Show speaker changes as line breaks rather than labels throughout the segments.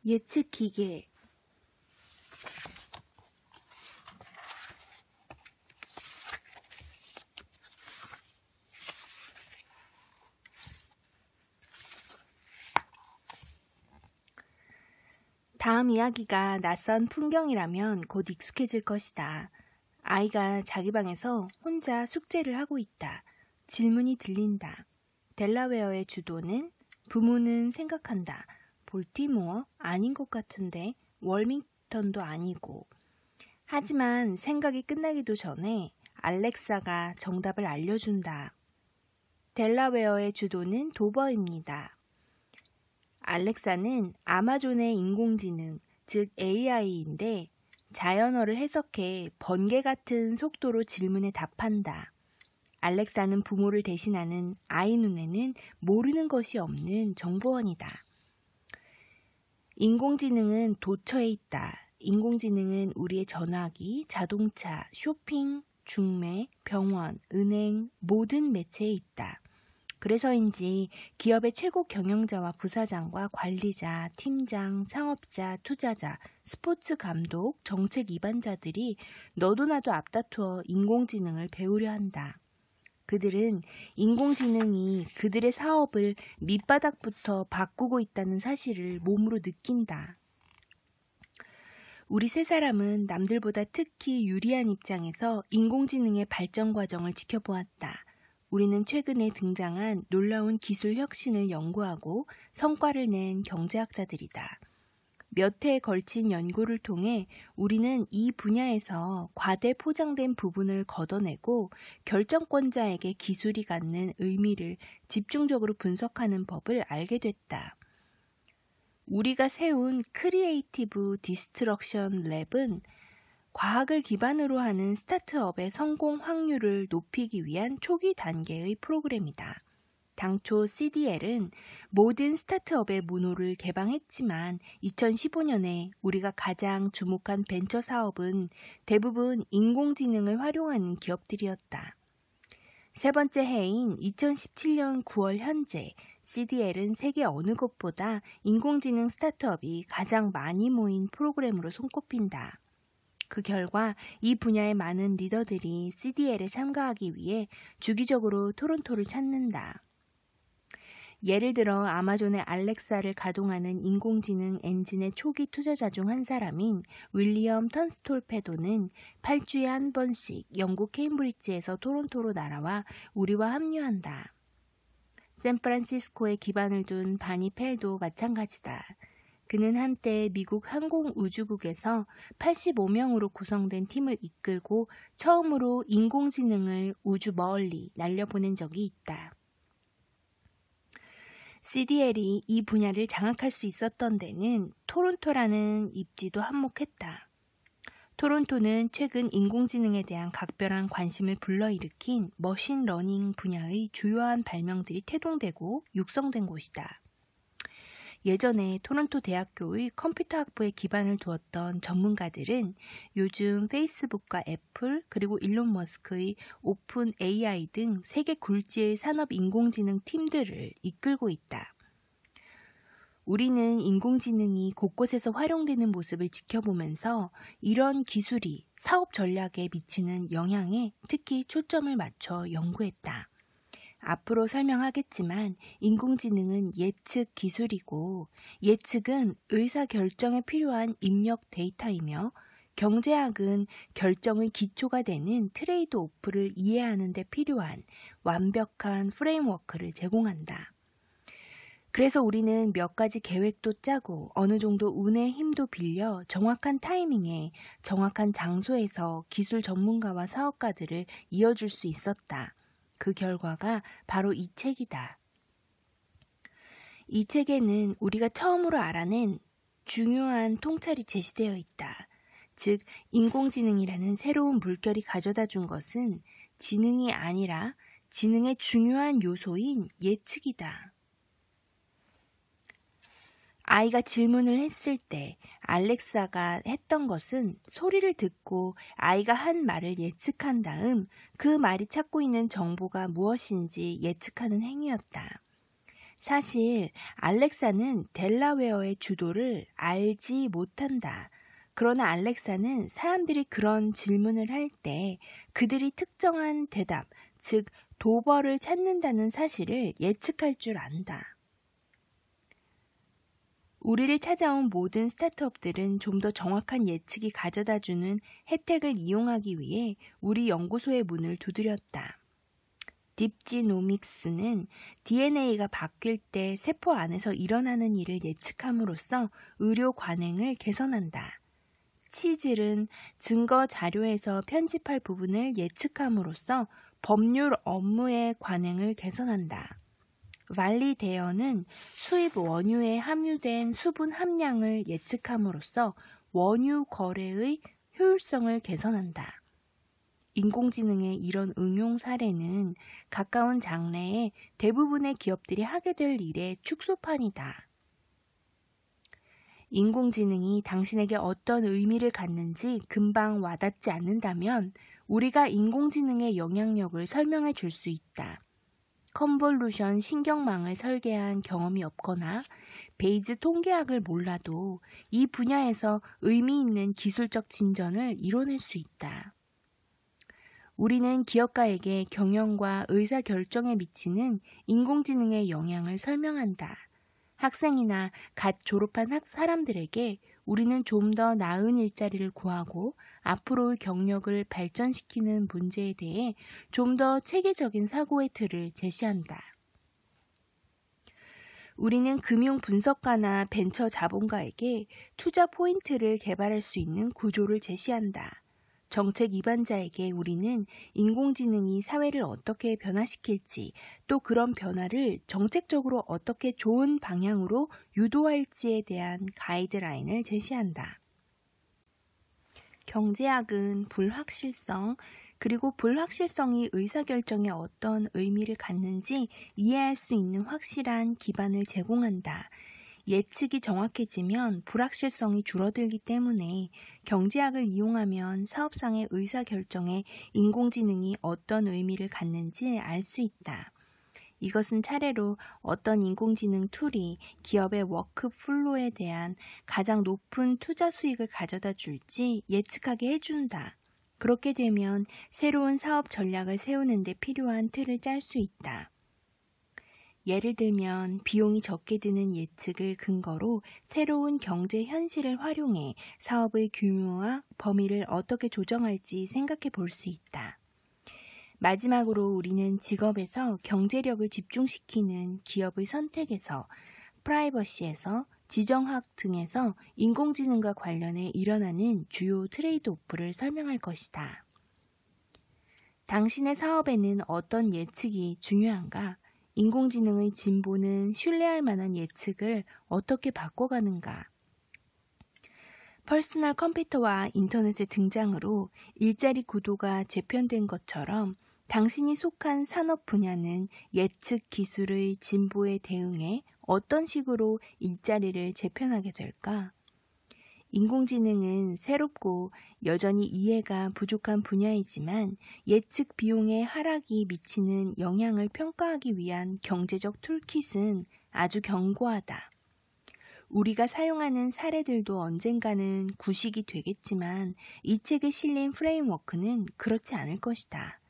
예측 기계. 다음 이야기가 낯선 풍경이라면 곧 익숙해질 것이다. 아이가 자기 방에서 혼자 숙제를 하고 있다. 질문이 들린다. 델라웨어의 주도는? 부모는 생각한다. 볼티모어? 아닌 것 같은데. 월밍턴도 아니고. 하지만 생각이 끝나기도 전에 알렉사가 정답을 알려준다. 델라웨어의 주도는 도버입니다. 알렉사는 아마존의 인공지능, 즉 AI인데 자연어를 해석해 번개 같은 속도로 질문에 답한다. 알렉사는 부모를 대신하는 아이 눈에는 모르는 것이 없는 정보원이다. 인공지능은 도처에 있다. 인공지능은 우리의 전화기, 자동차, 쇼핑, 중매, 병원, 은행, 모든 매체에 있다. 그래서인지 기업의 최고 경영자와 부사장과 관리자, 팀장, 창업자, 투자자, 스포츠 감독, 정책 입안자들이 너도 나도 앞다투어 인공지능을 배우려 한다. 그들은 인공지능이 그들의 사업을 밑바닥부터 바꾸고 있다는 사실을 몸으로 느낀다. 우리 세 사람은 남들보다 특히 유리한 입장에서 인공지능의 발전 과정을 지켜보았다. 우리는 최근에 등장한 놀라운 기술 혁신을 연구하고 성과를 낸 경제학자들이다. 몇 해에 걸친 연구를 통해 우리는 이 분야에서 과대 포장된 부분을 걷어내고 결정권자에게 기술이 갖는 의미를 집중적으로 분석하는 법을 알게 됐다. 우리가 세운 크리에이티브 디스트럭션 랩은 과학을 기반으로 하는 스타트업의 성공 확률을 높이기 위한 초기 단계의 프로그램이다. 당초 CDL은 모든 스타트업의 문호를 개방했지만 2015년에 우리가 가장 주목한 벤처 사업은 대부분 인공지능을 활용하는 기업들이었다. 세 번째 해인 2017년 9월 현재 CDL은 세계 어느 곳보다 인공지능 스타트업이 가장 많이 모인 프로그램으로 손꼽힌다. 그 결과 이 분야의 많은 리더들이 CDL에 참가하기 위해 주기적으로 토론토를 찾는다. 예를 들어 아마존의 알렉사를 가동하는 인공지능 엔진의 초기 투자자 중 한 사람인 윌리엄 턴스톨페도는 8주에 한 번씩 영국 케임브리지에서 토론토로 날아와 우리와 합류한다. 샌프란시스코에 기반을 둔 바니 펠도 마찬가지다. 그는 한때 미국 항공우주국에서 85명으로 구성된 팀을 이끌고 처음으로 인공지능을 우주 멀리 날려보낸 적이 있다. CDL이 이 분야를 장악할 수 있었던 데는 토론토라는 입지도 한몫했다. 토론토는 최근 인공지능에 대한 각별한 관심을 불러일으킨 머신러닝 분야의 주요한 발명들이 태동되고 육성된 곳이다. 예전에 토론토 대학교의 컴퓨터 학부에 기반을 두었던 전문가들은 요즘 페이스북과 애플 그리고 일론 머스크의 오픈 AI 등 세계 굴지의 산업 인공지능 팀들을 이끌고 있다. 우리는 인공지능이 곳곳에서 활용되는 모습을 지켜보면서 이런 기술이 사업 전략에 미치는 영향에 특히 초점을 맞춰 연구했다. 앞으로 설명하겠지만 인공지능은 예측 기술이고 예측은 의사결정에 필요한 입력 데이터이며 경제학은 결정의 기초가 되는 트레이드 오프를 이해하는 데 필요한 완벽한 프레임워크를 제공한다. 그래서 우리는 몇 가지 계획도 짜고 어느 정도 운의 힘도 빌려 정확한 타이밍에 정확한 장소에서 기술 전문가와 사업가들을 이어줄 수 있었다. 그 결과가 바로 이 책이다. 이 책에는 우리가 처음으로 알아낸 중요한 통찰이 제시되어 있다. 즉, 인공지능이라는 새로운 물결이 가져다 준 것은 지능이 아니라 지능의 중요한 요소인 예측이다. 아이가 질문을 했을 때 알렉사가 했던 것은 소리를 듣고 아이가 한 말을 예측한 다음 그 말이 찾고 있는 정보가 무엇인지 예측하는 행위였다. 사실 알렉사는 델라웨어의 주도를 알지 못한다. 그러나 알렉사는 사람들이 그런 질문을 할 때 그들이 특정한 대답, 즉 도벌을 찾는다는 사실을 예측할 줄 안다. 우리를 찾아온 모든 스타트업들은 좀 더 정확한 예측이 가져다주는 혜택을 이용하기 위해 우리 연구소의 문을 두드렸다. 딥지노믹스는 DNA가 바뀔 때 세포 안에서 일어나는 일을 예측함으로써 의료 관행을 개선한다. 치즐은 증거 자료에서 편집할 부분을 예측함으로써 법률 업무의 관행을 개선한다. 발리데어는 수입 원유에 함유된 수분 함량을 예측함으로써 원유 거래의 효율성을 개선한다. 인공지능의 이런 응용 사례는 가까운 장래에 대부분의 기업들이 하게 될 일의 축소판이다. 인공지능이 당신에게 어떤 의미를 갖는지 금방 와닿지 않는다면 우리가 인공지능의 영향력을 설명해 줄 수 있다. 컨볼루션 신경망을 설계한 경험이 없거나 베이즈 통계학을 몰라도 이 분야에서 의미 있는 기술적 진전을 이뤄낼 수 있다. 우리는 기업가에게 경영과 의사결정에 미치는 인공지능의 영향을 설명한다. 학생이나 갓 졸업한 사람들에게 우리는 좀 더 나은 일자리를 구하고 앞으로의 경력을 발전시키는 문제에 대해 좀 더 체계적인 사고의 틀을 제시한다. 우리는 금융 분석가나 벤처 자본가에게 투자 포인트를 개발할 수 있는 구조를 제시한다. 정책 입안자에게 우리는 인공지능이 사회를 어떻게 변화시킬지, 또 그런 변화를 정책적으로 어떻게 좋은 방향으로 유도할지에 대한 가이드라인을 제시한다. 경제학은 불확실성, 그리고 불확실성이 의사결정에 어떤 의미를 갖는지 이해할 수 있는 확실한 기반을 제공한다. 예측이 정확해지면 불확실성이 줄어들기 때문에 경제학을 이용하면 사업상의 의사결정에 인공지능이 어떤 의미를 갖는지 알 수 있다. 이것은 차례로 어떤 인공지능 툴이 기업의 워크플로에 대한 가장 높은 투자 수익을 가져다 줄지 예측하게 해준다. 그렇게 되면 새로운 사업 전략을 세우는 데 필요한 틀을 짤 수 있다. 예를 들면 비용이 적게 드는 예측을 근거로 새로운 경제 현실을 활용해 사업의 규모와 범위를 어떻게 조정할지 생각해 볼 수 있다. 마지막으로 우리는 직업에서 경제력을 집중시키는 기업의 선택에서, 프라이버시에서, 지정학 등에서 인공지능과 관련해 일어나는 주요 트레이드오프를 설명할 것이다. 당신의 사업에는 어떤 예측이 중요한가? 인공지능의 진보는 신뢰할 만한 예측을 어떻게 바꿔가는가? 퍼스널 컴퓨터와 인터넷의 등장으로 일자리 구도가 재편된 것처럼 당신이 속한 산업 분야는 예측 기술의 진보에 대응해 어떤 식으로 일자리를 재편하게 될까? 인공지능은 새롭고 여전히 이해가 부족한 분야이지만 예측 비용의 하락이 미치는 영향을 평가하기 위한 경제적 툴킷은 아주 견고하다. 우리가 사용하는 사례들도 언젠가는 구식이 되겠지만 이 책에 실린 프레임워크는 그렇지 않을 것이다.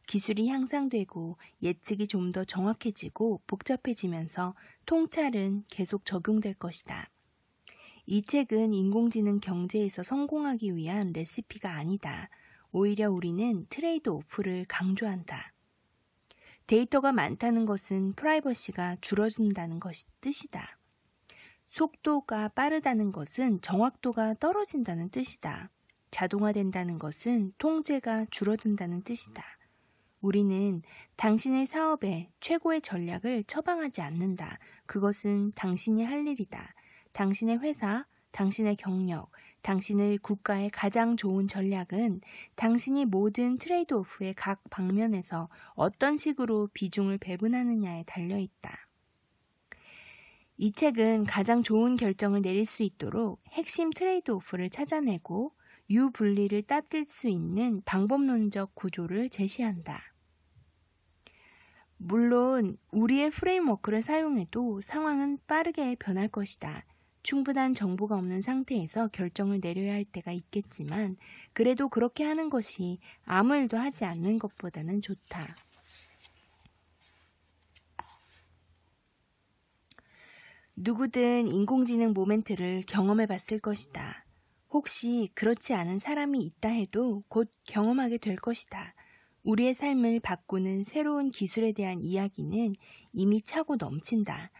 기술이 향상되고 예측이 좀 더 정확해지고 복잡해지면서 통찰은 계속 적용될 것이다. 이 책은 인공지능 경제에서 성공하기 위한 레시피가 아니다. 오히려 우리는 트레이드 오프를 강조한다. 데이터가 많다는 것은 프라이버시가 줄어든다는 것이 뜻이다. 속도가 빠르다는 것은 정확도가 떨어진다는 뜻이다. 자동화된다는 것은 통제가 줄어든다는 뜻이다. 우리는 당신의 사업에 최고의 전략을 처방하지 않는다. 그것은 당신이 할 일이다. 당신의 회사, 당신의 경력, 당신의 국가의 가장 좋은 전략은 당신이 모든 트레이드오프의 각 방면에서 어떤 식으로 비중을 배분하느냐에 달려있다. 이 책은 가장 좋은 결정을 내릴 수 있도록 핵심 트레이드오프를 찾아내고 유분리를 따질 수 있는 방법론적 구조를 제시한다. 물론 우리의 프레임워크를 사용해도 상황은 빠르게 변할 것이다. 충분한 정보가 없는 상태에서 결정을 내려야 할 때가 있겠지만 그래도 그렇게 하는 것이 아무 일도 하지 않는 것보다는 좋다. 누구든 인공지능 모멘트를 경험해 봤을 것이다. 혹시 그렇지 않은 사람이 있다 해도 곧 경험하게 될 것이다. 우리의 삶을 바꾸는 새로운 기술에 대한 이야기는 이미 차고 넘친다.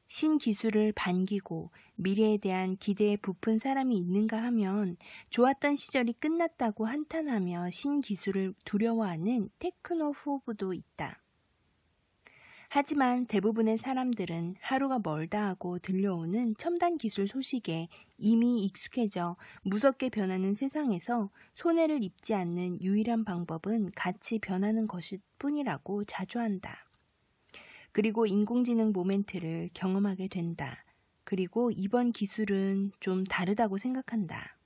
신기술을 반기고 미래에 대한 기대에 부푼 사람이 있는가 하면 좋았던 시절이 끝났다고 한탄하며 신기술을 두려워하는 테크노포브도 있다. 하지만 대부분의 사람들은 하루가 멀다 하고 들려오는 첨단 기술 소식에 이미 익숙해져 무섭게 변하는 세상에서 손해를 입지 않는 유일한 방법은 같이 변하는 것일 뿐이라고 자조한다. 그리고 인공지능 모멘트를 경험하게 된다. 그리고 이번 기술은 좀 다르다고 생각한다.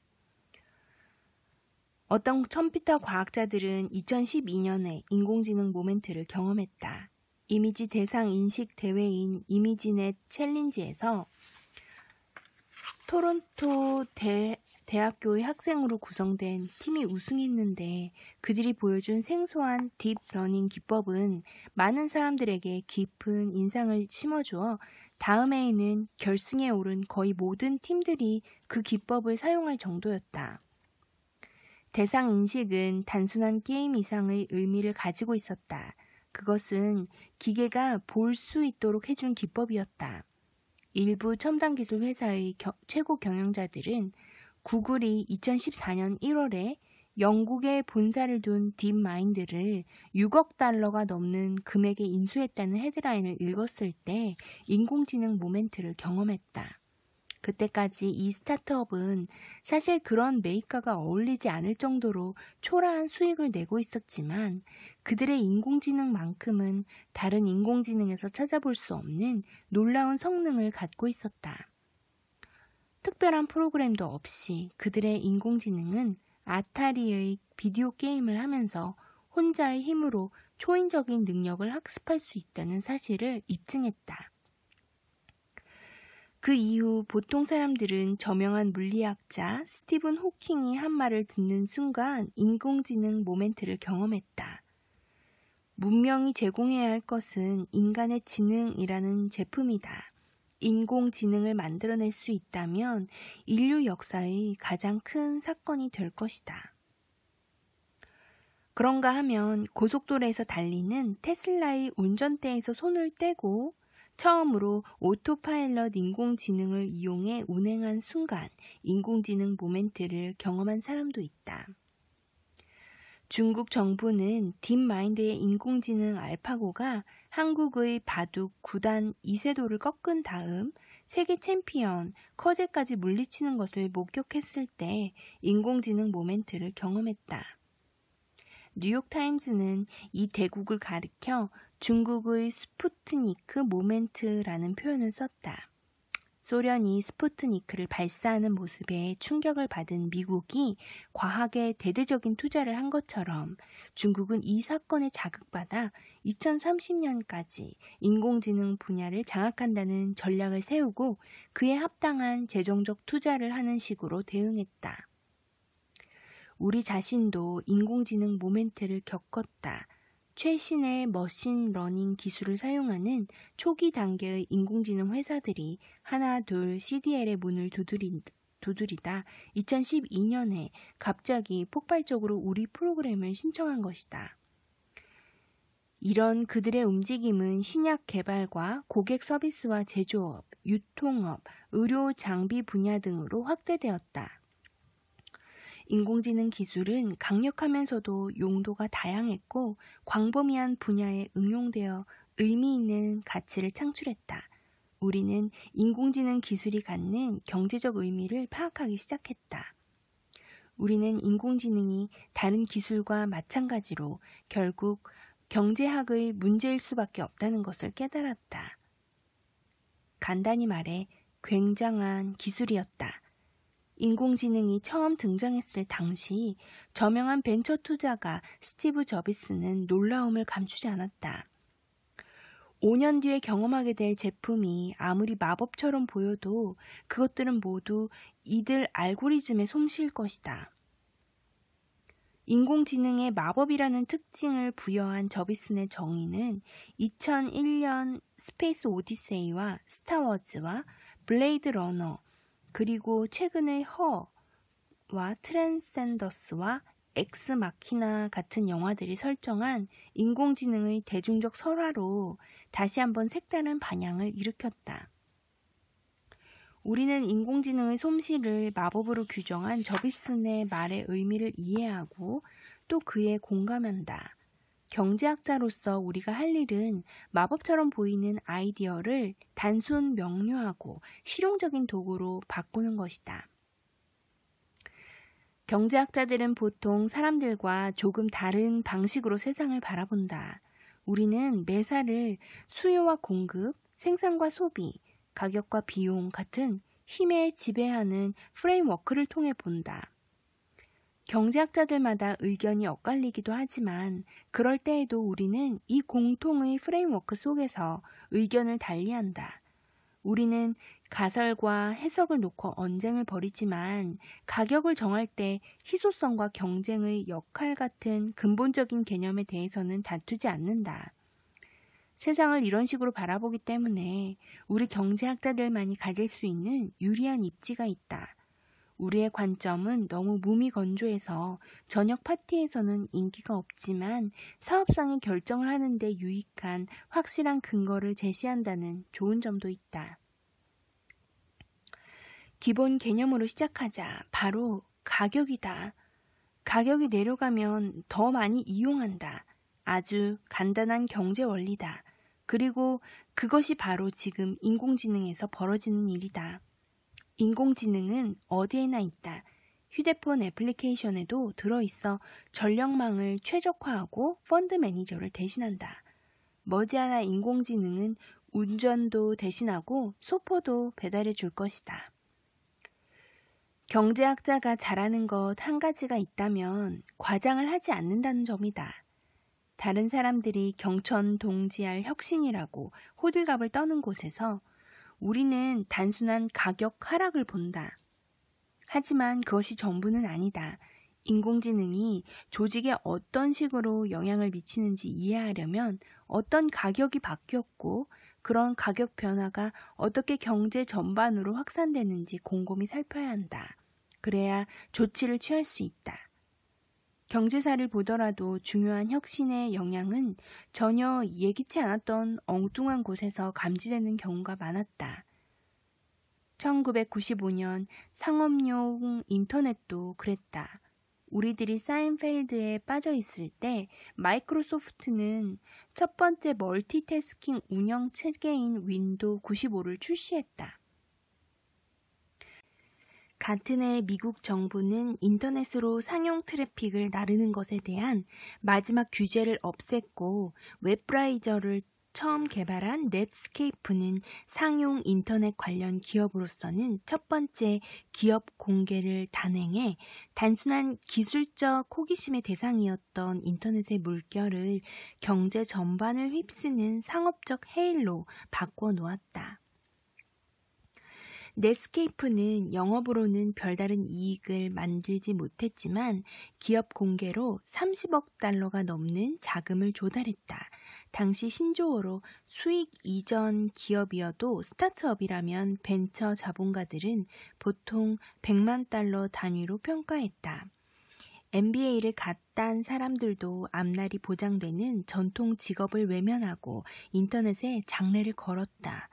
어떤 컴퓨터 과학자들은 2012년에 인공지능 모멘트를 경험했다. 이미지 대상 인식 대회인 이미지넷 챌린지에서 토론토 대학교의 학생으로 구성된 팀이 우승했는데 그들이 보여준 생소한 딥러닝 기법은 많은 사람들에게 깊은 인상을 심어주어 다음 해에는 결승에 오른 거의 모든 팀들이 그 기법을 사용할 정도였다. 대상 인식은 단순한 게임 이상의 의미를 가지고 있었다. 그것은 기계가 볼 수 있도록 해준 기법이었다. 일부 첨단 기술 회사의 최고 경영자들은 구글이 2014년 1월에 영국에 본사를 둔 딥마인드를 6억 달러가 넘는 금액에 인수했다는 헤드라인을 읽었을 때 인공지능 모멘트를 경험했다. 그때까지 이 스타트업은 사실 그런 매입가가 어울리지 않을 정도로 초라한 수익을 내고 있었지만 그들의 인공지능만큼은 다른 인공지능에서 찾아볼 수 없는 놀라운 성능을 갖고 있었다. 특별한 프로그램도 없이 그들의 인공지능은 아타리의 비디오 게임을 하면서 혼자의 힘으로 초인적인 능력을 학습할 수 있다는 사실을 입증했다. 그 이후 보통 사람들은 저명한 물리학자 스티븐 호킹이 한 말을 듣는 순간 인공지능 모멘트를 경험했다. 문명이 제공해야 할 것은 인간의 지능이라는 제품이다. 인공지능을 만들어낼 수 있다면 인류 역사의 가장 큰 사건이 될 것이다. 그런가 하면 고속도로에서 달리는 테슬라의 운전대에서 손을 떼고 처음으로 오토파일럿 인공지능을 이용해 운행한 순간 인공지능 모멘트를 경험한 사람도 있다. 중국 정부는 딥마인드의 인공지능 알파고가 한국의 바둑 9단 이세돌을 꺾은 다음 세계 챔피언 커제까지 물리치는 것을 목격했을 때 인공지능 모멘트를 경험했다. 뉴욕타임즈는 이 대국을 가리켜 중국의 스푸트니크 모멘트라는 표현을 썼다. 소련이 스푸트니크를 발사하는 모습에 충격을 받은 미국이 과학에 대대적인 투자를 한 것처럼 중국은 이 사건에 자극받아 2030년까지 인공지능 분야를 장악한다는 전략을 세우고 그에 합당한 재정적 투자를 하는 식으로 대응했다. 우리 자신도 인공지능 모멘트를 겪었다. 최신의 머신러닝 기술을 사용하는 초기 단계의 인공지능 회사들이 하나 둘 CDL의 문을 두드리다 2012년에 갑자기 폭발적으로 우리 프로그램을 신청한 것이다. 이런 그들의 움직임은 신약 개발과 고객 서비스와 제조업, 유통업, 의료 장비 분야 등으로 확대되었다. 인공지능 기술은 강력하면서도 용도가 다양했고 광범위한 분야에 응용되어 의미 있는 가치를 창출했다. 우리는 인공지능 기술이 갖는 경제적 의미를 파악하기 시작했다. 우리는 인공지능이 다른 기술과 마찬가지로 결국 경제학의 문제일 수밖에 없다는 것을 깨달았다. 간단히 말해 굉장한 기술이었다. 인공지능이 처음 등장했을 당시 저명한 벤처 투자가 스티브 저비스는 놀라움을 감추지 않았다. 5년 뒤에 경험하게 될 제품이 아무리 마법처럼 보여도 그것들은 모두 이들 알고리즘의 솜씨일 것이다. 인공지능의 마법이라는 특징을 부여한 저비슨의 정의는 2001년 스페이스 오디세이와 스타워즈와 블레이드 러너, 그리고 최근의 허와 트랜센더스와 엑스 마키나 같은 영화들이 설정한 인공지능의 대중적 설화로 다시 한번 색다른 반향을 일으켰다. 우리는 인공지능의 솜씨를 마법으로 규정한 저비슨의 말의 의미를 이해하고 또 그에 공감한다. 경제학자로서 우리가 할 일은 마법처럼 보이는 아이디어를 단순 명료하고 실용적인 도구로 바꾸는 것이다. 경제학자들은 보통 사람들과 조금 다른 방식으로 세상을 바라본다. 우리는 매사를 수요와 공급, 생산과 소비, 가격과 비용 같은 힘에 지배하는 프레임워크를 통해 본다. 경제학자들마다 의견이 엇갈리기도 하지만 그럴 때에도 우리는 이 공통의 프레임워크 속에서 의견을 달리한다. 우리는 가설과 해석을 놓고 언쟁을 벌이지만 가격을 정할 때 희소성과 경쟁의 역할 같은 근본적인 개념에 대해서는 다투지 않는다. 세상을 이런 식으로 바라보기 때문에 우리 경제학자들만이 가질 수 있는 유리한 입지가 있다. 우리의 관점은 너무 무미건조해서 저녁 파티에서는 인기가 없지만 사업상의 결정을 하는 데 유익한 확실한 근거를 제시한다는 좋은 점도 있다. 기본 개념으로 시작하자. 바로 가격이다. 가격이 내려가면 더 많이 이용한다. 아주 간단한 경제 원리다. 그리고 그것이 바로 지금 인공지능에서 벌어지는 일이다. 인공지능은 어디에나 있다. 휴대폰 애플리케이션에도 들어있어 전력망을 최적화하고 펀드 매니저를 대신한다. 머지않아 인공지능은 운전도 대신하고 소포도 배달해 줄 것이다. 경제학자가 잘하는 것 한 가지가 있다면 과장을 하지 않는다는 점이다. 다른 사람들이 경천동지할 혁신이라고 호들갑을 떠는 곳에서 우리는 단순한 가격 하락을 본다. 하지만 그것이 전부는 아니다. 인공지능이 조직에 어떤 식으로 영향을 미치는지 이해하려면 어떤 가격이 바뀌었고 그런 가격 변화가 어떻게 경제 전반으로 확산되는지 곰곰이 살펴야 한다. 그래야 조치를 취할 수 있다. 경제사를 보더라도 중요한 혁신의 영향은 전혀 예기치 않았던 엉뚱한 곳에서 감지되는 경우가 많았다. 1995년 상업용 인터넷도 그랬다. 우리들이 사인펠드에 빠져 있을 때 마이크로소프트는 첫 번째 멀티태스킹 운영 체계인 윈도우 95를 출시했다. 같은 해 미국 정부는 인터넷으로 상용 트래픽을 나르는 것에 대한 마지막 규제를 없앴고 웹브라우저를 처음 개발한 넷스케이프는 상용 인터넷 관련 기업으로서는 첫 번째 기업 공개를 단행해 단순한 기술적 호기심의 대상이었던 인터넷의 물결을 경제 전반을 휩쓰는 상업적 해일로 바꿔 놓았다. 넷스케이프는 영업으로는 별다른 이익을 만들지 못했지만 기업 공개로 30억 달러가 넘는 자금을 조달했다. 당시 신조어로 수익 이전 기업이어도 스타트업이라면 벤처 자본가들은 보통 100만 달러 단위로 평가했다. MBA를 갓딴 사람들도 앞날이 보장되는 전통 직업을 외면하고 인터넷에 장래를 걸었다.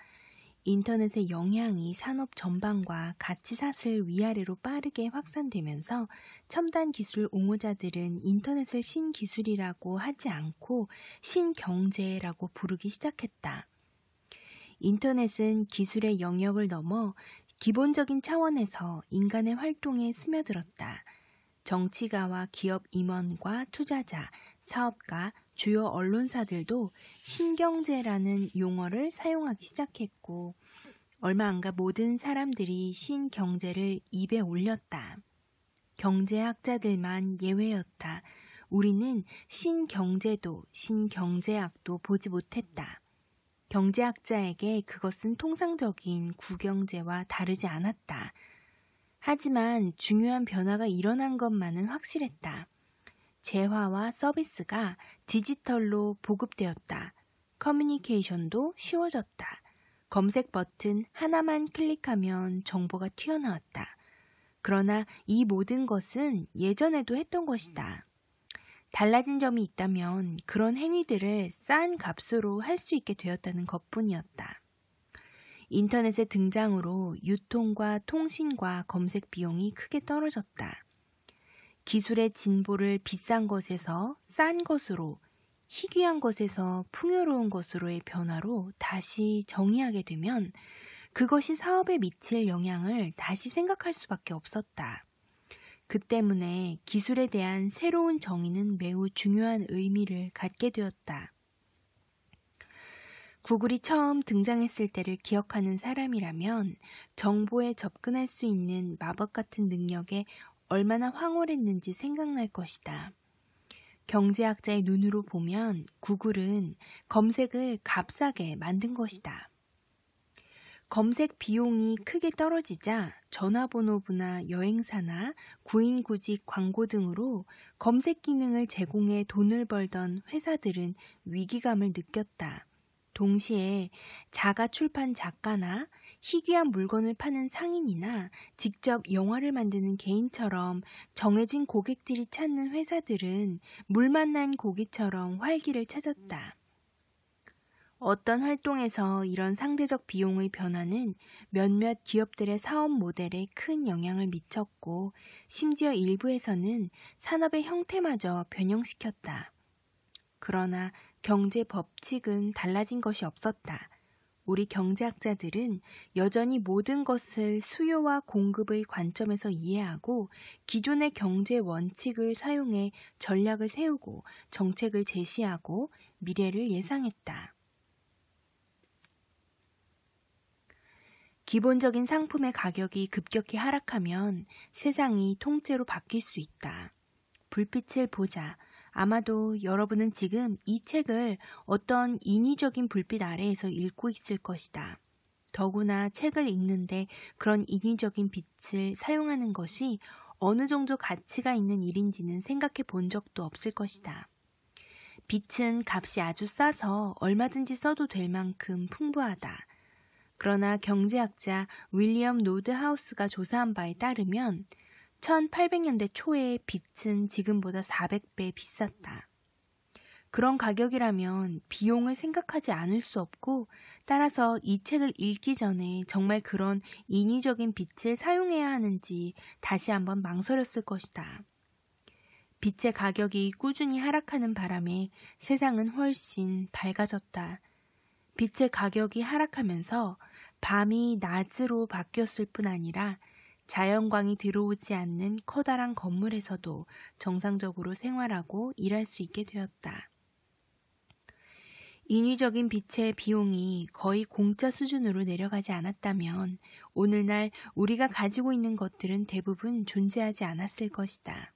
인터넷의 영향이 산업 전반과 가치사슬 위아래로 빠르게 확산되면서 첨단 기술 옹호자들은 인터넷을 신기술이라고 하지 않고 신경제라고 부르기 시작했다. 인터넷은 기술의 영역을 넘어 기본적인 차원에서 인간의 활동에 스며들었다. 정치가와 기업 임원과 투자자, 사업가, 주요 언론사들도 신경제라는 용어를 사용하기 시작했고 얼마 안 가 모든 사람들이 신경제를 입에 올렸다. 경제학자들만 예외였다. 우리는 신경제도 신경제학도 보지 못했다. 경제학자에게 그것은 통상적인 구경제와 다르지 않았다. 하지만 중요한 변화가 일어난 것만은 확실했다. 재화와 서비스가 디지털로 보급되었다. 커뮤니케이션도 쉬워졌다. 검색 버튼 하나만 클릭하면 정보가 튀어나왔다. 그러나 이 모든 것은 예전에도 했던 것이다. 달라진 점이 있다면 그런 행위들을 싼 값으로 할 수 있게 되었다는 것뿐이었다. 인터넷의 등장으로 유통과 통신과 검색 비용이 크게 떨어졌다. 기술의 진보를 비싼 것에서 싼 것으로, 희귀한 것에서 풍요로운 것으로의 변화로 다시 정의하게 되면 그것이 사업에 미칠 영향을 다시 생각할 수밖에 없었다. 그 때문에 기술에 대한 새로운 정의는 매우 중요한 의미를 갖게 되었다. 구글이 처음 등장했을 때를 기억하는 사람이라면 정보에 접근할 수 있는 마법 같은 능력에 얼마나 황홀했는지 생각날 것이다. 경제학자의 눈으로 보면 구글은 검색을 값싸게 만든 것이다. 검색 비용이 크게 떨어지자 전화번호부나 여행사나 구인구직 광고 등으로 검색 기능을 제공해 돈을 벌던 회사들은 위기감을 느꼈다. 동시에 자가 출판 작가나 희귀한 물건을 파는 상인이나 직접 영화를 만드는 개인처럼 정해진 고객들이 찾는 회사들은 물 만난 고기처럼 활기를 찾았다. 어떤 활동에서 이런 상대적 비용의 변화는 몇몇 기업들의 사업 모델에 큰 영향을 미쳤고 심지어 일부에서는 산업의 형태마저 변형시켰다. 그러나 경제 법칙은 달라진 것이 없었다. 우리 경제학자들은 여전히 모든 것을 수요와 공급의 관점에서 이해하고 기존의 경제 원칙을 사용해 전략을 세우고 정책을 제시하고 미래를 예상했다. 기본적인 상품의 가격이 급격히 하락하면 세상이 통째로 바뀔 수 있다. 불빛을 보자. 아마도 여러분은 지금 이 책을 어떤 인위적인 불빛 아래에서 읽고 있을 것이다. 더구나 책을 읽는데 그런 인위적인 빛을 사용하는 것이 어느 정도 가치가 있는 일인지는 생각해 본 적도 없을 것이다. 빛은 값이 아주 싸서 얼마든지 써도 될 만큼 풍부하다. 그러나 경제학자 윌리엄 노드하우스가 조사한 바에 따르면 1800년대 초에 빛은 지금보다 400배 비쌌다. 그런 가격이라면 비용을 생각하지 않을 수 없고 따라서 이 책을 읽기 전에 정말 그런 인위적인 빛을 사용해야 하는지 다시 한번 망설였을 것이다. 빛의 가격이 꾸준히 하락하는 바람에 세상은 훨씬 밝아졌다. 빛의 가격이 하락하면서 밤이 낮으로 바뀌었을 뿐 아니라 자연광이 들어오지 않는 커다란 건물에서도 정상적으로 생활하고 일할 수 있게 되었다. 인위적인 빛의 비용이 거의 공짜 수준으로 내려가지 않았다면 오늘날 우리가 가지고 있는 것들은 대부분 존재하지 않았을 것이다.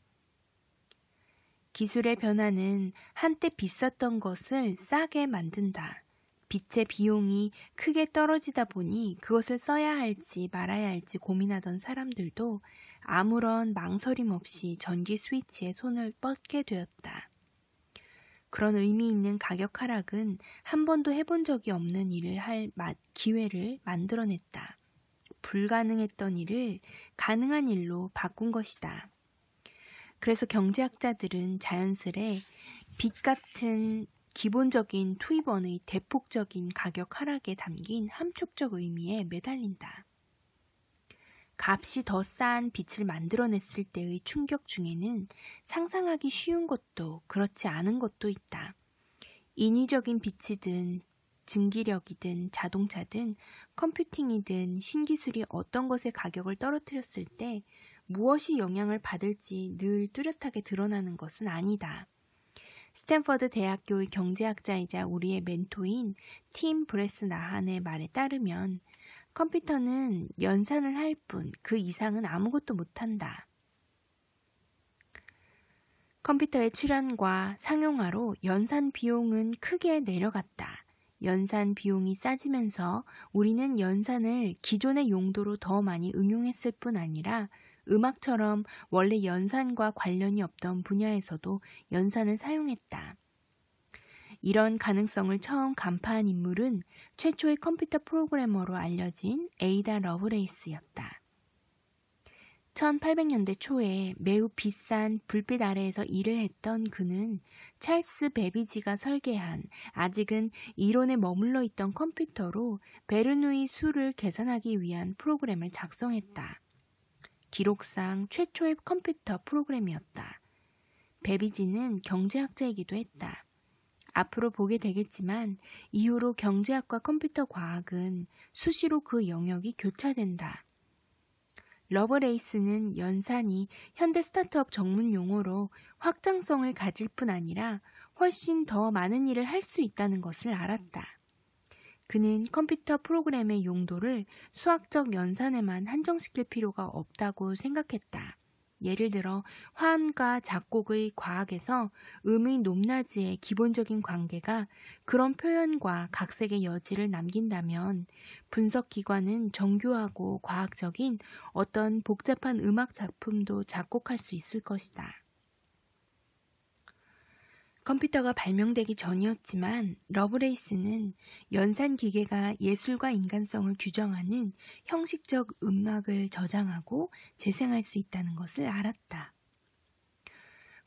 기술의 변화는 한때 비쌌던 것을 싸게 만든다. 빛의 비용이 크게 떨어지다 보니 그것을 써야 할지 말아야 할지 고민하던 사람들도 아무런 망설임 없이 전기 스위치에 손을 뻗게 되었다. 그런 의미 있는 가격 하락은 한 번도 해본 적이 없는 일을 할 기회를 만들어냈다. 불가능했던 일을 가능한 일로 바꾼 것이다. 그래서 경제학자들은 자연스레 빛 같은 기본적인 투입원의 대폭적인 가격 하락에 담긴 함축적 의미에 매달린다. 값이 더 싼 빛을 만들어냈을 때의 충격 중에는 상상하기 쉬운 것도 그렇지 않은 것도 있다. 인위적인 빛이든 증기력이든 자동차든 컴퓨팅이든 신기술이 어떤 것의 가격을 떨어뜨렸을 때 무엇이 영향을 받을지 늘 뚜렷하게 드러나는 것은 아니다. 스탠퍼드 대학교의 경제학자이자 우리의 멘토인 팀 브레스나한의 말에 따르면 컴퓨터는 연산을 할 뿐 그 이상은 아무것도 못한다. 컴퓨터의 출현과 상용화로 연산 비용은 크게 내려갔다. 연산 비용이 싸지면서 우리는 연산을 기존의 용도로 더 많이 응용했을 뿐 아니라 음악처럼 원래 연산과 관련이 없던 분야에서도 연산을 사용했다. 이런 가능성을 처음 간파한 인물은 최초의 컴퓨터 프로그래머로 알려진 에이다 러브레이스였다. 1800년대 초에 매우 비싼 불빛 아래에서 일을 했던 그는 찰스 베비지가 설계한 아직은 이론에 머물러 있던 컴퓨터로 베르누이 수를 계산하기 위한 프로그램을 작성했다. 기록상 최초의 컴퓨터 프로그램이었다. 베비지는 경제학자이기도 했다. 앞으로 보게 되겠지만 이후로 경제학과 컴퓨터 과학은 수시로 그 영역이 교차된다. 러브레이스는 연산이 현대 스타트업 전문 용어로 확장성을 가질 뿐 아니라 훨씬 더 많은 일을 할 수 있다는 것을 알았다. 그는 컴퓨터 프로그램의 용도를 수학적 연산에만 한정시킬 필요가 없다고 생각했다. 예를 들어 화음과 작곡의 과학에서 음의 높낮이의 기본적인 관계가 그런 표현과 각색의 여지를 남긴다면 분석기관은 정교하고 과학적인 어떤 복잡한 음악 작품도 작곡할 수 있을 것이다. 컴퓨터가 발명되기 전이었지만 러브레이스는 연산 기계가 예술과 인간성을 규정하는 형식적 음악을 저장하고 재생할 수 있다는 것을 알았다.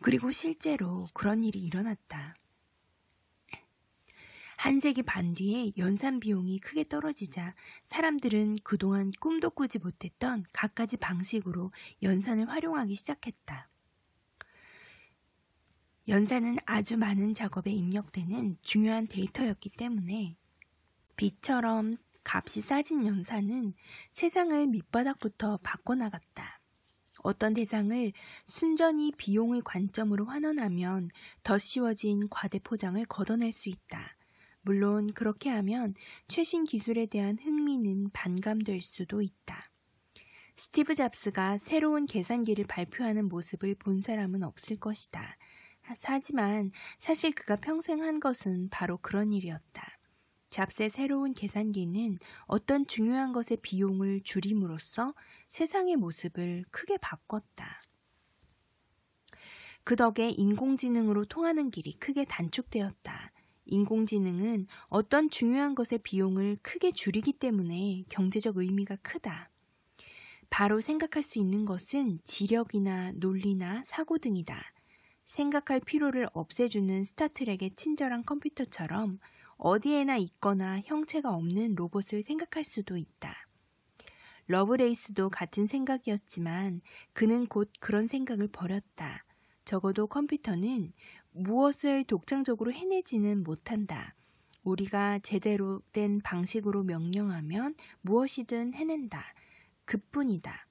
그리고 실제로 그런 일이 일어났다. 한 세기 반 뒤에 연산 비용이 크게 떨어지자 사람들은 그동안 꿈도 꾸지 못했던 갖가지 방식으로 연산을 활용하기 시작했다. 연산은 아주 많은 작업에 입력되는 중요한 데이터였기 때문에 빛처럼 값이 싸진 연산은 세상을 밑바닥부터 바꿔나갔다. 어떤 대상을 순전히 비용의 관점으로 환원하면 더 쉬워진 과대 포장을 걷어낼 수 있다. 물론 그렇게 하면 최신 기술에 대한 흥미는 반감될 수도 있다. 스티브 잡스가 새로운 계산기를 발표하는 모습을 본 사람은 없을 것이다. 하지만 사실 그가 평생 한 것은 바로 그런 일이었다. 잡스의 새로운 계산기는 어떤 중요한 것의 비용을 줄임으로써 세상의 모습을 크게 바꿨다. 그 덕에 인공지능으로 통하는 길이 크게 단축되었다. 인공지능은 어떤 중요한 것의 비용을 크게 줄이기 때문에 경제적 의미가 크다. 바로 생각할 수 있는 것은 지력이나 논리나 사고 등이다. 생각할 필요를 없애주는 스타트rek의 친절한 컴퓨터처럼 어디에나 있거나 형체가 없는 로봇을 생각할 수도 있다. 러브레이스도 같은 생각이었지만 그는 곧 그런 생각을 버렸다. 적어도 컴퓨터는 무엇을 독창적으로 해내지는 못한다. 우리가 제대로 된 방식으로 명령하면 무엇이든 해낸다. 그뿐이다.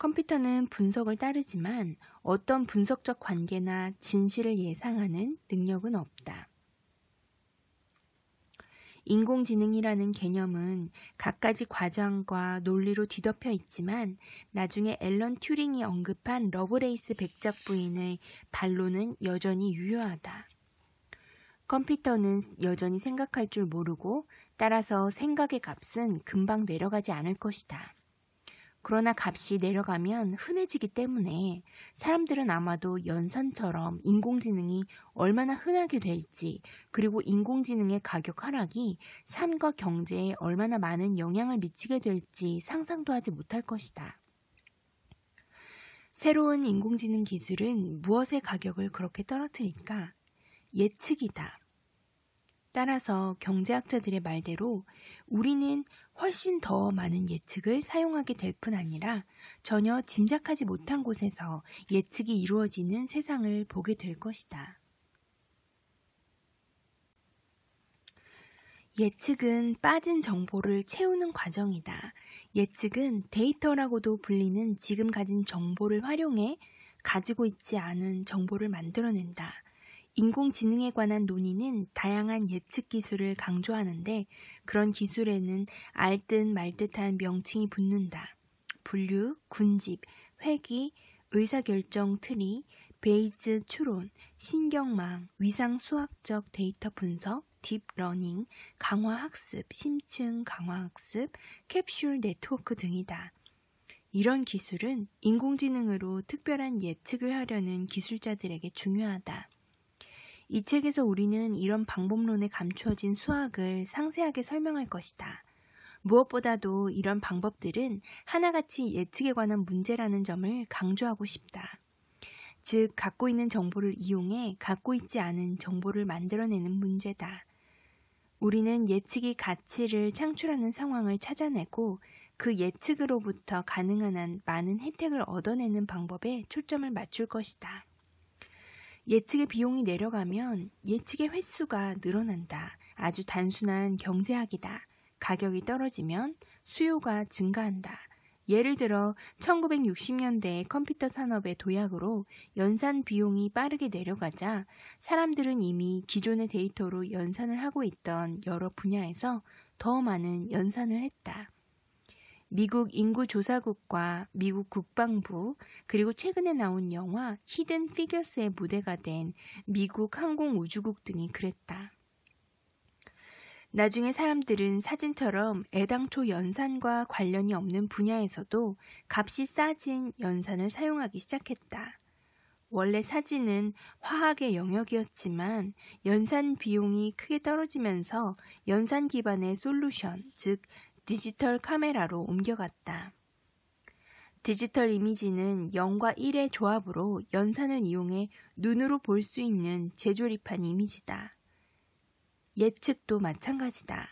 컴퓨터는 분석을 따르지만 어떤 분석적 관계나 진실을 예상하는 능력은 없다. 인공지능이라는 개념은 갖가지 과정과 논리로 뒤덮여 있지만 나중에 앨런 튜링이 언급한 러브레이스 백작 부인의 반론은 여전히 유효하다. 컴퓨터는 여전히 생각할 줄 모르고 따라서 생각의 값은 금방 내려가지 않을 것이다. 그러나 값이 내려가면 흔해지기 때문에 사람들은 아마도 연산처럼 인공지능이 얼마나 흔하게 될지, 그리고 인공지능의 가격 하락이 삶과 경제에 얼마나 많은 영향을 미치게 될지 상상도 하지 못할 것이다. 새로운 인공지능 기술은 무엇의 가격을 그렇게 떨어뜨릴까? 예측이다. 따라서 경제학자들의 말대로 우리는 훨씬 더 많은 예측을 사용하게 될 뿐 아니라 전혀 짐작하지 못한 곳에서 예측이 이루어지는 세상을 보게 될 것이다. 예측은 빠진 정보를 채우는 과정이다. 예측은 데이터라고도 불리는 지금 가진 정보를 활용해 가지고 있지 않은 정보를 만들어낸다. 인공지능에 관한 논의는 다양한 예측 기술을 강조하는데 그런 기술에는 알듯 말듯한 명칭이 붙는다. 분류, 군집, 회귀, 의사결정 트리, 베이즈 추론, 신경망, 위상 수학적 데이터 분석, 딥러닝, 강화학습, 심층 강화학습, 캡슐 네트워크 등이다. 이런 기술은 인공지능으로 특별한 예측을 하려는 기술자들에게 중요하다. 이 책에서 우리는 이런 방법론에 감추어진 수학을 상세하게 설명할 것이다. 무엇보다도 이런 방법들은 하나같이 예측에 관한 문제라는 점을 강조하고 싶다. 즉, 갖고 있는 정보를 이용해 갖고 있지 않은 정보를 만들어내는 문제다. 우리는 예측이 가치를 창출하는 상황을 찾아내고 그 예측으로부터 가능한 한 많은 혜택을 얻어내는 방법에 초점을 맞출 것이다. 예측의 비용이 내려가면 예측의 횟수가 늘어난다. 아주 단순한 경제학이다. 가격이 떨어지면 수요가 증가한다. 예를 들어 1960년대 컴퓨터 산업의 도약으로 연산 비용이 빠르게 내려가자 사람들은 이미 기존의 데이터로 연산을 하고 있던 여러 분야에서 더 많은 연산을 했다. 미국 인구조사국과 미국 국방부, 그리고 최근에 나온 영화 히든 피겨스의 무대가 된 미국 항공우주국 등이 그랬다. 나중에 사람들은 사진처럼 애당초 연산과 관련이 없는 분야에서도 값이 싸진 연산을 사용하기 시작했다. 원래 사진은 화학의 영역이었지만 연산 비용이 크게 떨어지면서 연산 기반의 솔루션, 즉 디지털 카메라로 옮겨갔다. 디지털 이미지는 0과 1의 조합으로 연산을 이용해 눈으로 볼 수 있는 재조립한 이미지다. 예측도 마찬가지다.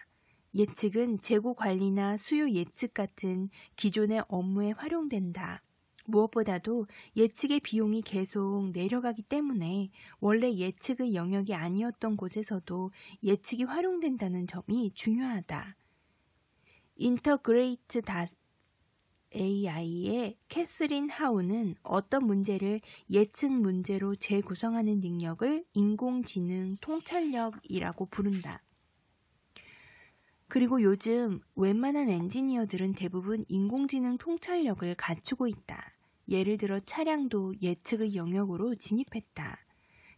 예측은 재고 관리나 수요 예측 같은 기존의 업무에 활용된다. 무엇보다도 예측의 비용이 계속 내려가기 때문에 원래 예측의 영역이 아니었던 곳에서도 예측이 활용된다는 점이 중요하다. 인터그레이트 AI의 캐스린 하우는 어떤 문제를 예측 문제로 재구성하는 능력을 인공지능 통찰력이라고 부른다. 그리고 요즘 웬만한 엔지니어들은 대부분 인공지능 통찰력을 갖추고 있다. 예를 들어 차량도 예측의 영역으로 진입했다.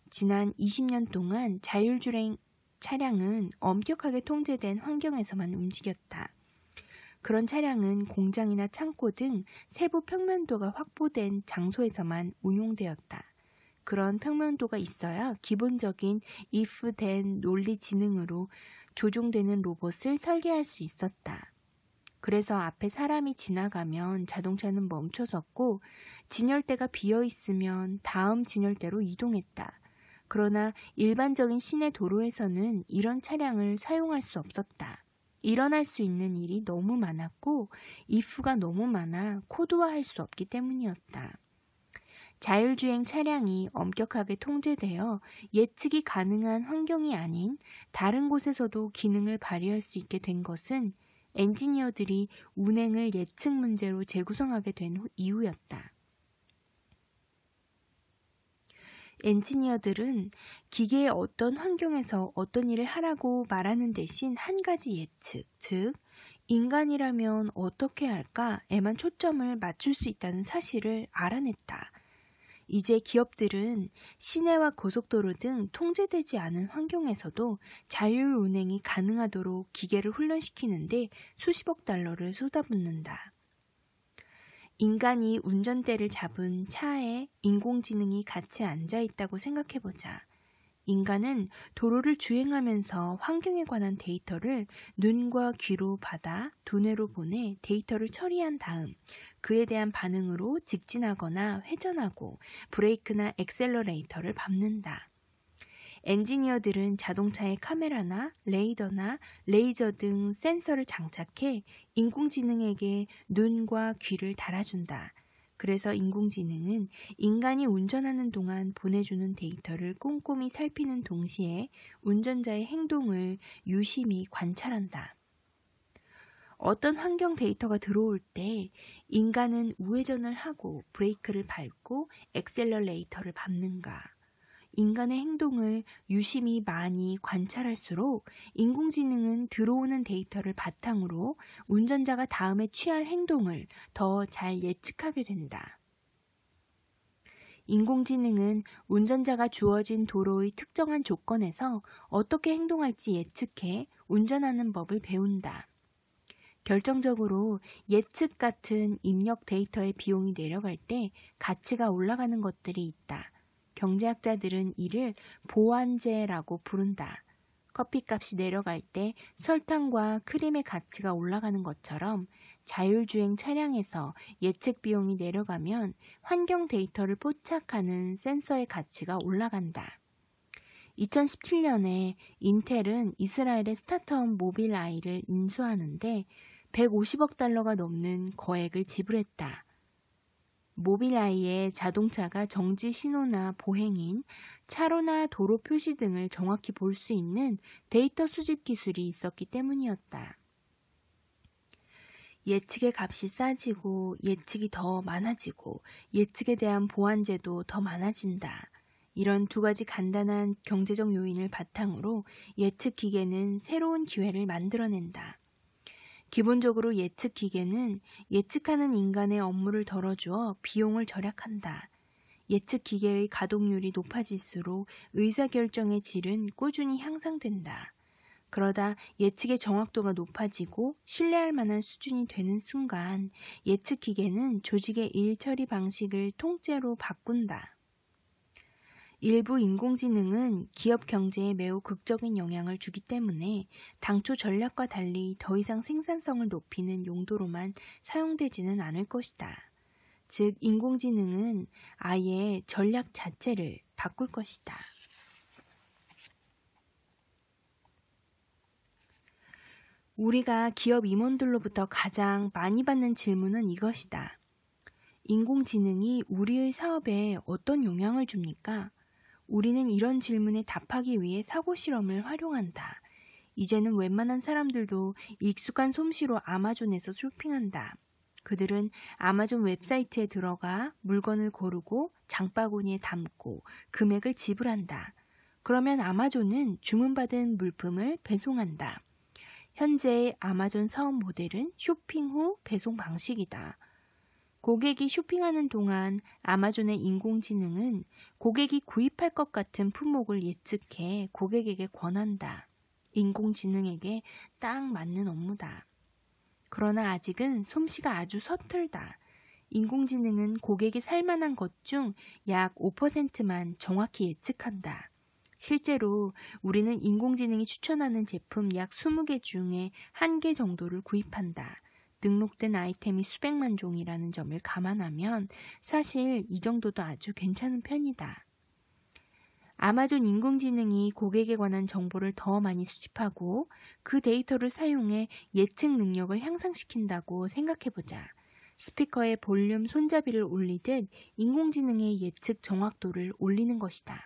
지난 20년 동안 자율주행 차량은 엄격하게 통제된 환경에서만 움직였다. 그런 차량은 공장이나 창고 등 세부 평면도가 확보된 장소에서만 운용되었다. 그런 평면도가 있어야 기본적인 if then 논리 지능으로 조종되는 로봇을 설계할 수 있었다. 그래서 앞에 사람이 지나가면 자동차는 멈춰섰고 진열대가 비어 있으면 다음 진열대로 이동했다. 그러나 일반적인 시내 도로에서는 이런 차량을 사용할 수 없었다. 일어날 수 있는 일이 너무 많았고 if가 너무 많아 코드화할 수 없기 때문이었다. 자율주행 차량이 엄격하게 통제되어 예측이 가능한 환경이 아닌 다른 곳에서도 기능을 발휘할 수 있게 된 것은 엔지니어들이 운행을 예측 문제로 재구성하게 된 이유였다. 엔지니어들은 기계의 어떤 환경에서 어떤 일을 하라고 말하는 대신 한 가지 예측, 즉 인간이라면 어떻게 할까에만 초점을 맞출 수 있다는 사실을 알아냈다. 이제 기업들은 시내와 고속도로 등 통제되지 않은 환경에서도 자율 운행이 가능하도록 기계를 훈련시키는데 수십억 달러를 쏟아붓는다. 인간이 운전대를 잡은 차에 인공지능이 같이 앉아있다고 생각해보자. 인간은 도로를 주행하면서 환경에 관한 데이터를 눈과 귀로 받아 두뇌로 보내 데이터를 처리한 다음 그에 대한 반응으로 직진하거나 회전하고 브레이크나 액셀러레이터를 밟는다. 엔지니어들은 자동차에 카메라나 레이더나 레이저 등 센서를 장착해 인공지능에게 눈과 귀를 달아준다. 그래서 인공지능은 인간이 운전하는 동안 보내주는 데이터를 꼼꼼히 살피는 동시에 운전자의 행동을 유심히 관찰한다. 어떤 환경 데이터가 들어올 때 인간은 우회전을 하고 브레이크를 밟고 액셀러레이터를 밟는가? 인간의 행동을 유심히 많이 관찰할수록 인공지능은 들어오는 데이터를 바탕으로 운전자가 다음에 취할 행동을 더 잘 예측하게 된다. 인공지능은 운전자가 주어진 도로의 특정한 조건에서 어떻게 행동할지 예측해 운전하는 법을 배운다. 결정적으로 예측 같은 입력 데이터의 비용이 내려갈 때 가치가 올라가는 것들이 있다. 경제학자들은 이를 보완제라고 부른다. 커피값이 내려갈 때 설탕과 크림의 가치가 올라가는 것처럼 자율주행 차량에서 예측 비용이 내려가면 환경 데이터를 포착하는 센서의 가치가 올라간다. 2017년에 인텔은 이스라엘의 스타트업 모빌아이를 인수하는데 150억 달러가 넘는 거액을 지불했다. 모빌아이의 자동차가 정지 신호나 보행인, 차로나 도로 표시 등을 정확히 볼 수 있는 데이터 수집 기술이 있었기 때문이었다. 예측의 값이 싸지고 예측이 더 많아지고 예측에 대한 보완제도 더 많아진다. 이런 두 가지 간단한 경제적 요인을 바탕으로 예측 기계는 새로운 기회를 만들어낸다. 기본적으로 예측 기계는 예측하는 인간의 업무를 덜어주어 비용을 절약한다. 예측 기계의 가동률이 높아질수록 의사결정의 질은 꾸준히 향상된다. 그러다 예측의 정확도가 높아지고 신뢰할 만한 수준이 되는 순간 예측 기계는 조직의 일 처리 방식을 통째로 바꾼다. 일부 인공지능은 기업 경제에 매우 극적인 영향을 주기 때문에 당초 전략과 달리 더 이상 생산성을 높이는 용도로만 사용되지는 않을 것이다. 즉, 인공지능은 아예 전략 자체를 바꿀 것이다. 우리가 기업 임원들로부터 가장 많이 받는 질문은 이것이다. 인공지능이 우리의 사업에 어떤 영향을 줍니까? 우리는 이런 질문에 답하기 위해 사고실험을 활용한다. 이제는 웬만한 사람들도 익숙한 솜씨로 아마존에서 쇼핑한다. 그들은 아마존 웹사이트에 들어가 물건을 고르고 장바구니에 담고 금액을 지불한다. 그러면 아마존은 주문받은 물품을 배송한다. 현재의 아마존 사업 모델은 쇼핑 후 배송 방식이다. 고객이 쇼핑하는 동안 아마존의 인공지능은 고객이 구입할 것 같은 품목을 예측해 고객에게 권한다. 인공지능에게 딱 맞는 업무다. 그러나 아직은 솜씨가 아주 서툴다. 인공지능은 고객이 살만한 것 중 약 5%만 정확히 예측한다. 실제로 우리는 인공지능이 추천하는 제품 약 20개 중에 1개 정도를 구입한다. 등록된 아이템이 수백만 종이라는 점을 감안하면 사실 이 정도도 아주 괜찮은 편이다. 아마존 인공지능이 고객에 관한 정보를 더 많이 수집하고 그 데이터를 사용해 예측 능력을 향상시킨다고 생각해보자. 스피커의 볼륨 손잡이를 올리듯 인공지능의 예측 정확도를 올리는 것이다.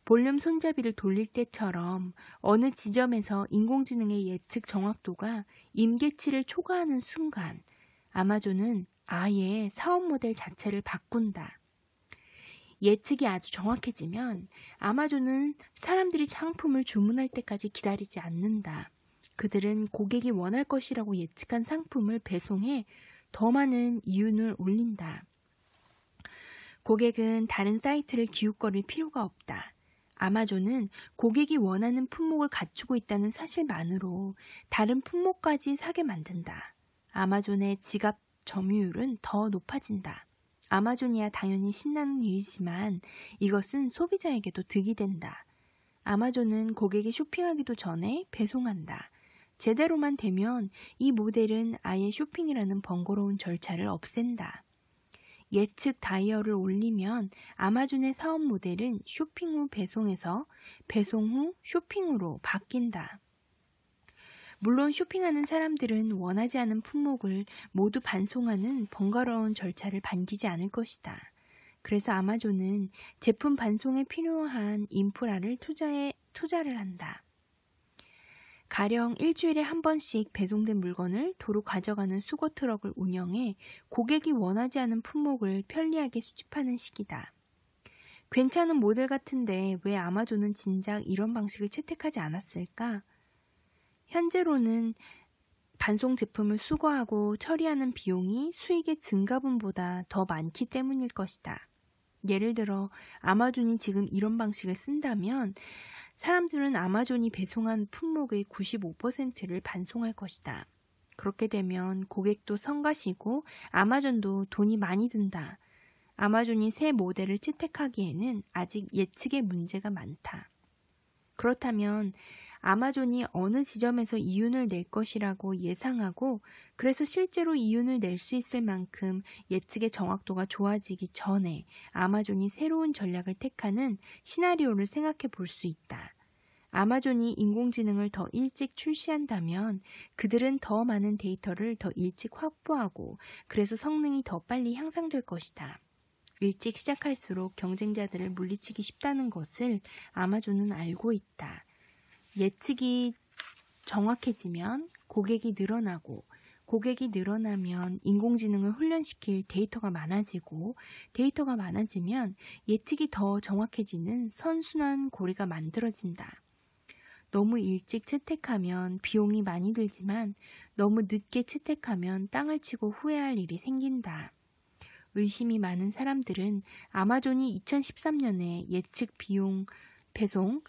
볼륨 손잡이를 돌릴 때처럼 어느 지점에서 인공지능의 예측 정확도가 임계치를 초과하는 순간 아마존은 아예 사업 모델 자체를 바꾼다. 예측이 아주 정확해지면 아마존은 사람들이 상품을 주문할 때까지 기다리지 않는다. 그들은 고객이 원할 것이라고 예측한 상품을 배송해 더 많은 이윤을 올린다. 고객은 다른 사이트를 기웃거릴 필요가 없다. 아마존은 고객이 원하는 품목을 갖추고 있다는 사실만으로 다른 품목까지 사게 만든다. 아마존의 지갑 점유율은 더 높아진다. 아마존이야 당연히 신나는 일이지만 이것은 소비자에게도 득이 된다. 아마존은 고객이 쇼핑하기도 전에 배송한다. 제대로만 되면 이 모델은 아예 쇼핑이라는 번거로운 절차를 없앤다. 예측 다이얼을 올리면 아마존의 사업 모델은 쇼핑 후 배송에서 배송 후 쇼핑으로 바뀐다. 물론 쇼핑하는 사람들은 원하지 않은 품목을 모두 반송하는 번거로운 절차를 반기지 않을 것이다. 그래서 아마존은 제품 반송에 필요한 인프라를 투자를 한다. 가령 일주일에 한 번씩 배송된 물건을 도로 가져가는 수거 트럭을 운영해 고객이 원하지 않은 품목을 편리하게 수집하는 식이다. 괜찮은 모델 같은데 왜 아마존은 진작 이런 방식을 채택하지 않았을까? 현재로는 반송 제품을 수거하고 처리하는 비용이 수익의 증가분보다 더 많기 때문일 것이다. 예를 들어 아마존이 지금 이런 방식을 쓴다면 사람들은 아마존이 배송한 품목의 95%를 반송할 것이다. 그렇게 되면 고객도 성가시고 아마존도 돈이 많이 든다. 아마존이 새 모델을 채택하기에는 아직 예측의 문제가 많다. 그렇다면 아마존이 어느 지점에서 이윤을 낼 것이라고 예상하고 그래서 실제로 이윤을 낼 수 있을 만큼 예측의 정확도가 좋아지기 전에 아마존이 새로운 전략을 택하는 시나리오를 생각해 볼 수 있다. 아마존이 인공지능을 더 일찍 출시한다면 그들은 더 많은 데이터를 더 일찍 확보하고 그래서 성능이 더 빨리 향상될 것이다. 일찍 시작할수록 경쟁자들을 물리치기 쉽다는 것을 아마존은 알고 있다. 예측이 정확해지면 고객이 늘어나고 고객이 늘어나면 인공지능을 훈련시킬 데이터가 많아지고 데이터가 많아지면 예측이 더 정확해지는 선순환 고리가 만들어진다. 너무 일찍 채택하면 비용이 많이 들지만 너무 늦게 채택하면 땅을 치고 후회할 일이 생긴다. 의심이 많은 사람들은 아마존이 2013년에 예측 비용 배송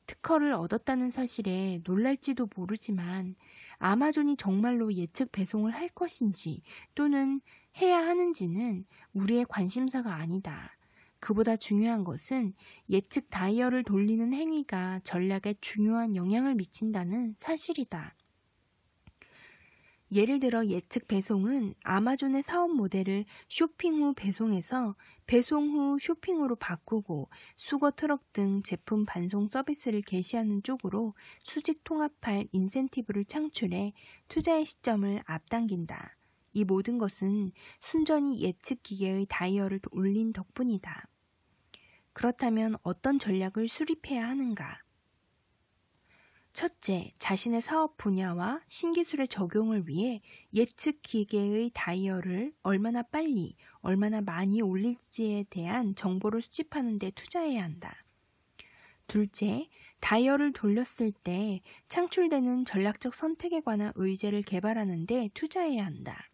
특허를 얻었다는 사실에 놀랄지도 모르지만 아마존이 정말로 예측 배송을 할 것인지 또는 해야 하는지는 우리의 관심사가 아니다. 그보다 중요한 것은 예측 다이얼을 돌리는 행위가 전략에 중요한 영향을 미친다는 사실이다. 예를 들어 예측 배송은 아마존의 사업 모델을 쇼핑 후 배송에서 배송 후 쇼핑으로 바꾸고 수거 트럭 등 제품 반송 서비스를 개시하는 쪽으로 수직 통합할 인센티브를 창출해 투자의 시점을 앞당긴다. 이 모든 것은 순전히 예측 기계의 다이얼을 올린 덕분이다. 그렇다면 어떤 전략을 수립해야 하는가? 첫째, 자신의 사업 분야와 신기술의 적용을 위해 예측 기계의 다이얼을 얼마나 빨리, 얼마나 많이 올릴지에 대한 정보를 수집하는 데 투자해야 한다. 둘째, 다이얼을 돌렸을 때 창출되는 전략적 선택에 관한 의제를 개발하는 데 투자해야 한다.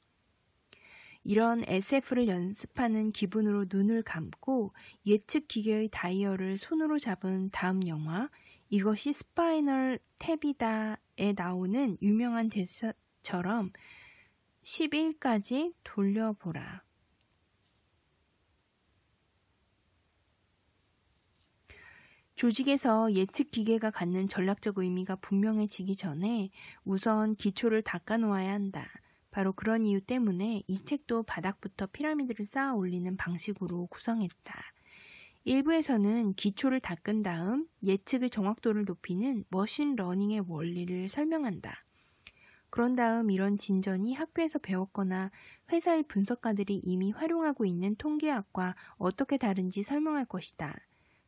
이런 SF를 연습하는 기분으로 눈을 감고 예측 기계의 다이얼을 손으로 잡은 다음 영화 이것이 스파이널 탭이다에 나오는 유명한 대사처럼 11까지 돌려보라. 조직에서 예측 기계가 갖는 전략적 의미가 분명해지기 전에 우선 기초를 닦아놓아야 한다. 바로 그런 이유 때문에 이 책도 바닥부터 피라미드를 쌓아 올리는 방식으로 구성했다. 일부에서는 기초를 닦은 다음 예측의 정확도를 높이는 머신러닝의 원리를 설명한다. 그런 다음 이런 진전이 학교에서 배웠거나 회사의 분석가들이 이미 활용하고 있는 통계학과 어떻게 다른지 설명할 것이다.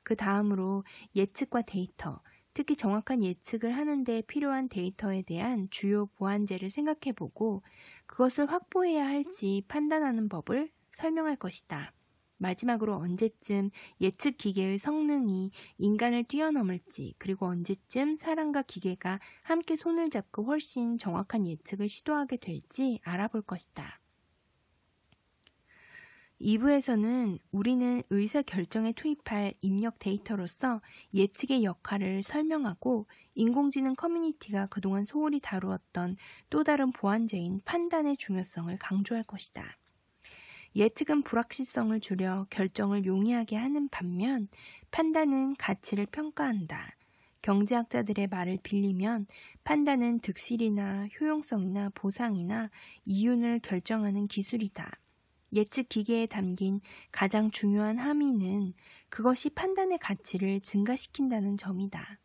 그 다음으로 예측과 데이터, 특히 정확한 예측을 하는 데 필요한 데이터에 대한 주요 보완제를 생각해보고 그것을 확보해야 할지 판단하는 법을 설명할 것이다. 마지막으로 언제쯤 예측 기계의 성능이 인간을 뛰어넘을지 그리고 언제쯤 사람과 기계가 함께 손을 잡고 훨씬 정확한 예측을 시도하게 될지 알아볼 것이다. 2부에서는 우리는 의사결정에 투입할 입력 데이터로서 예측의 역할을 설명하고 인공지능 커뮤니티가 그동안 소홀히 다루었던 또 다른 보완제인 판단의 중요성을 강조할 것이다. 예측은 불확실성을 줄여 결정을 용이하게 하는 반면 판단은 가치를 평가한다. 경제학자들의 말을 빌리면 판단은 득실이나 효용성이나 보상이나 이윤을 결정하는 기술이다. 예측 기계에 담긴 가장 중요한 함의는 그것이 판단의 가치를 증가시킨다는 점이다.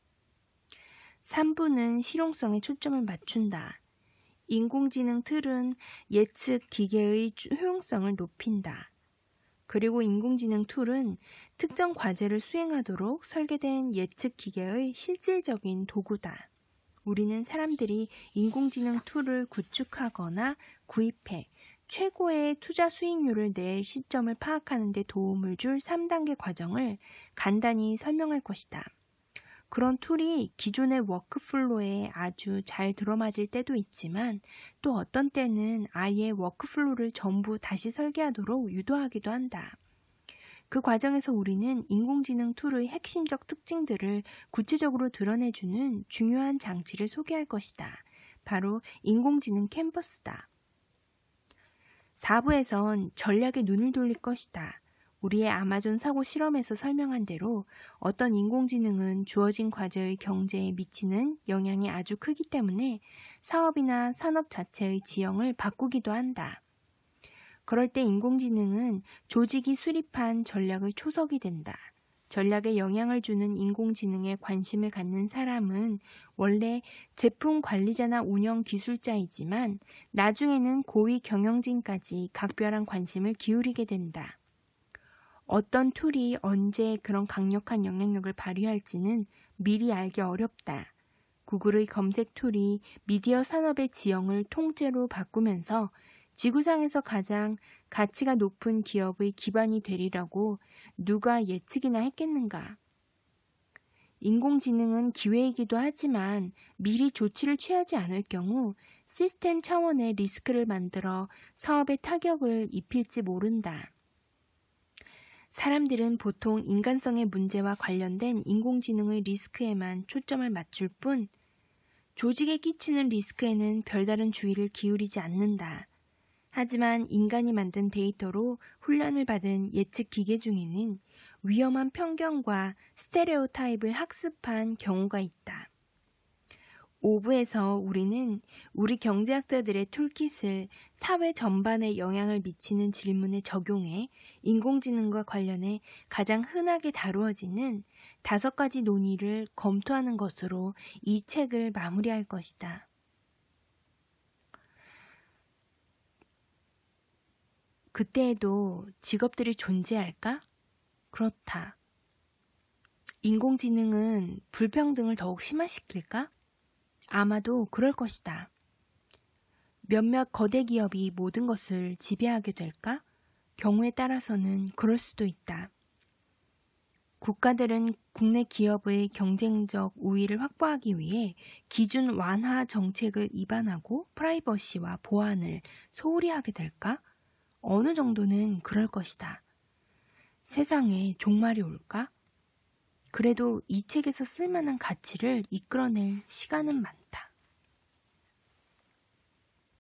3부는 실용성에 초점을 맞춘다. 인공지능 틀은 예측 기계의 효용성을 높인다. 그리고 인공지능 툴은 특정 과제를 수행하도록 설계된 예측 기계의 실질적인 도구다. 우리는 사람들이 인공지능 툴을 구축하거나 구입해 최고의 투자 수익률을 낼 시점을 파악하는 데 도움을 줄 3단계 과정을 간단히 설명할 것이다. 그런 툴이 기존의 워크플로우에 아주 잘 들어맞을 때도 있지만 또 어떤 때는 아예 워크플로우를 전부 다시 설계하도록 유도하기도 한다. 그 과정에서 우리는 인공지능 툴의 핵심적 특징들을 구체적으로 드러내주는 중요한 장치를 소개할 것이다. 바로 인공지능 캔버스다. 4부에선 전략에 눈을 돌릴 것이다. 우리의 아마존 사고 실험에서 설명한 대로 어떤 인공지능은 주어진 과제의 경제에 미치는 영향이 아주 크기 때문에 사업이나 산업 자체의 지형을 바꾸기도 한다. 그럴 때 인공지능은 조직이 수립한 전략의 초석이 된다. 전략에 영향을 주는 인공지능에 관심을 갖는 사람은 원래 제품 관리자나 운영 기술자이지만 나중에는 고위 경영진까지 각별한 관심을 기울이게 된다. 어떤 툴이 언제 그런 강력한 영향력을 발휘할지는 미리 알기 어렵다. 구글의 검색 툴이 미디어 산업의 지형을 통째로 바꾸면서 지구상에서 가장 가치가 높은 기업의 기반이 되리라고 누가 예측이나 했겠는가? 인공지능은 기회이기도 하지만 미리 조치를 취하지 않을 경우 시스템 차원의 리스크를 만들어 사업에 타격을 입힐지 모른다. 사람들은 보통 인간성의 문제와 관련된 인공지능의 리스크에만 초점을 맞출 뿐 조직에 끼치는 리스크에는 별다른 주의를 기울이지 않는다. 하지만 인간이 만든 데이터로 훈련을 받은 예측 기계 중에는 위험한 편견과 스테레오타입을 학습한 경우가 있다. 5부에서 우리는 우리 경제학자들의 툴킷을 사회 전반에 영향을 미치는 질문에 적용해 인공지능과 관련해 가장 흔하게 다루어지는 5가지 논의를 검토하는 것으로 이 책을 마무리할 것이다. 그때에도 직업들이 존재할까? 그렇다. 인공지능은 불평등을 더욱 심화시킬까? 아마도 그럴 것이다. 몇몇 거대 기업이 모든 것을 지배하게 될까? 경우에 따라서는 그럴 수도 있다. 국가들은 국내 기업의 경쟁적 우위를 확보하기 위해 기준 완화 정책을 입안하고 프라이버시와 보안을 소홀히 하게 될까? 어느 정도는 그럴 것이다. 세상에 종말이 올까? 그래도 이 책에서 쓸만한 가치를 이끌어낼 시간은 많다.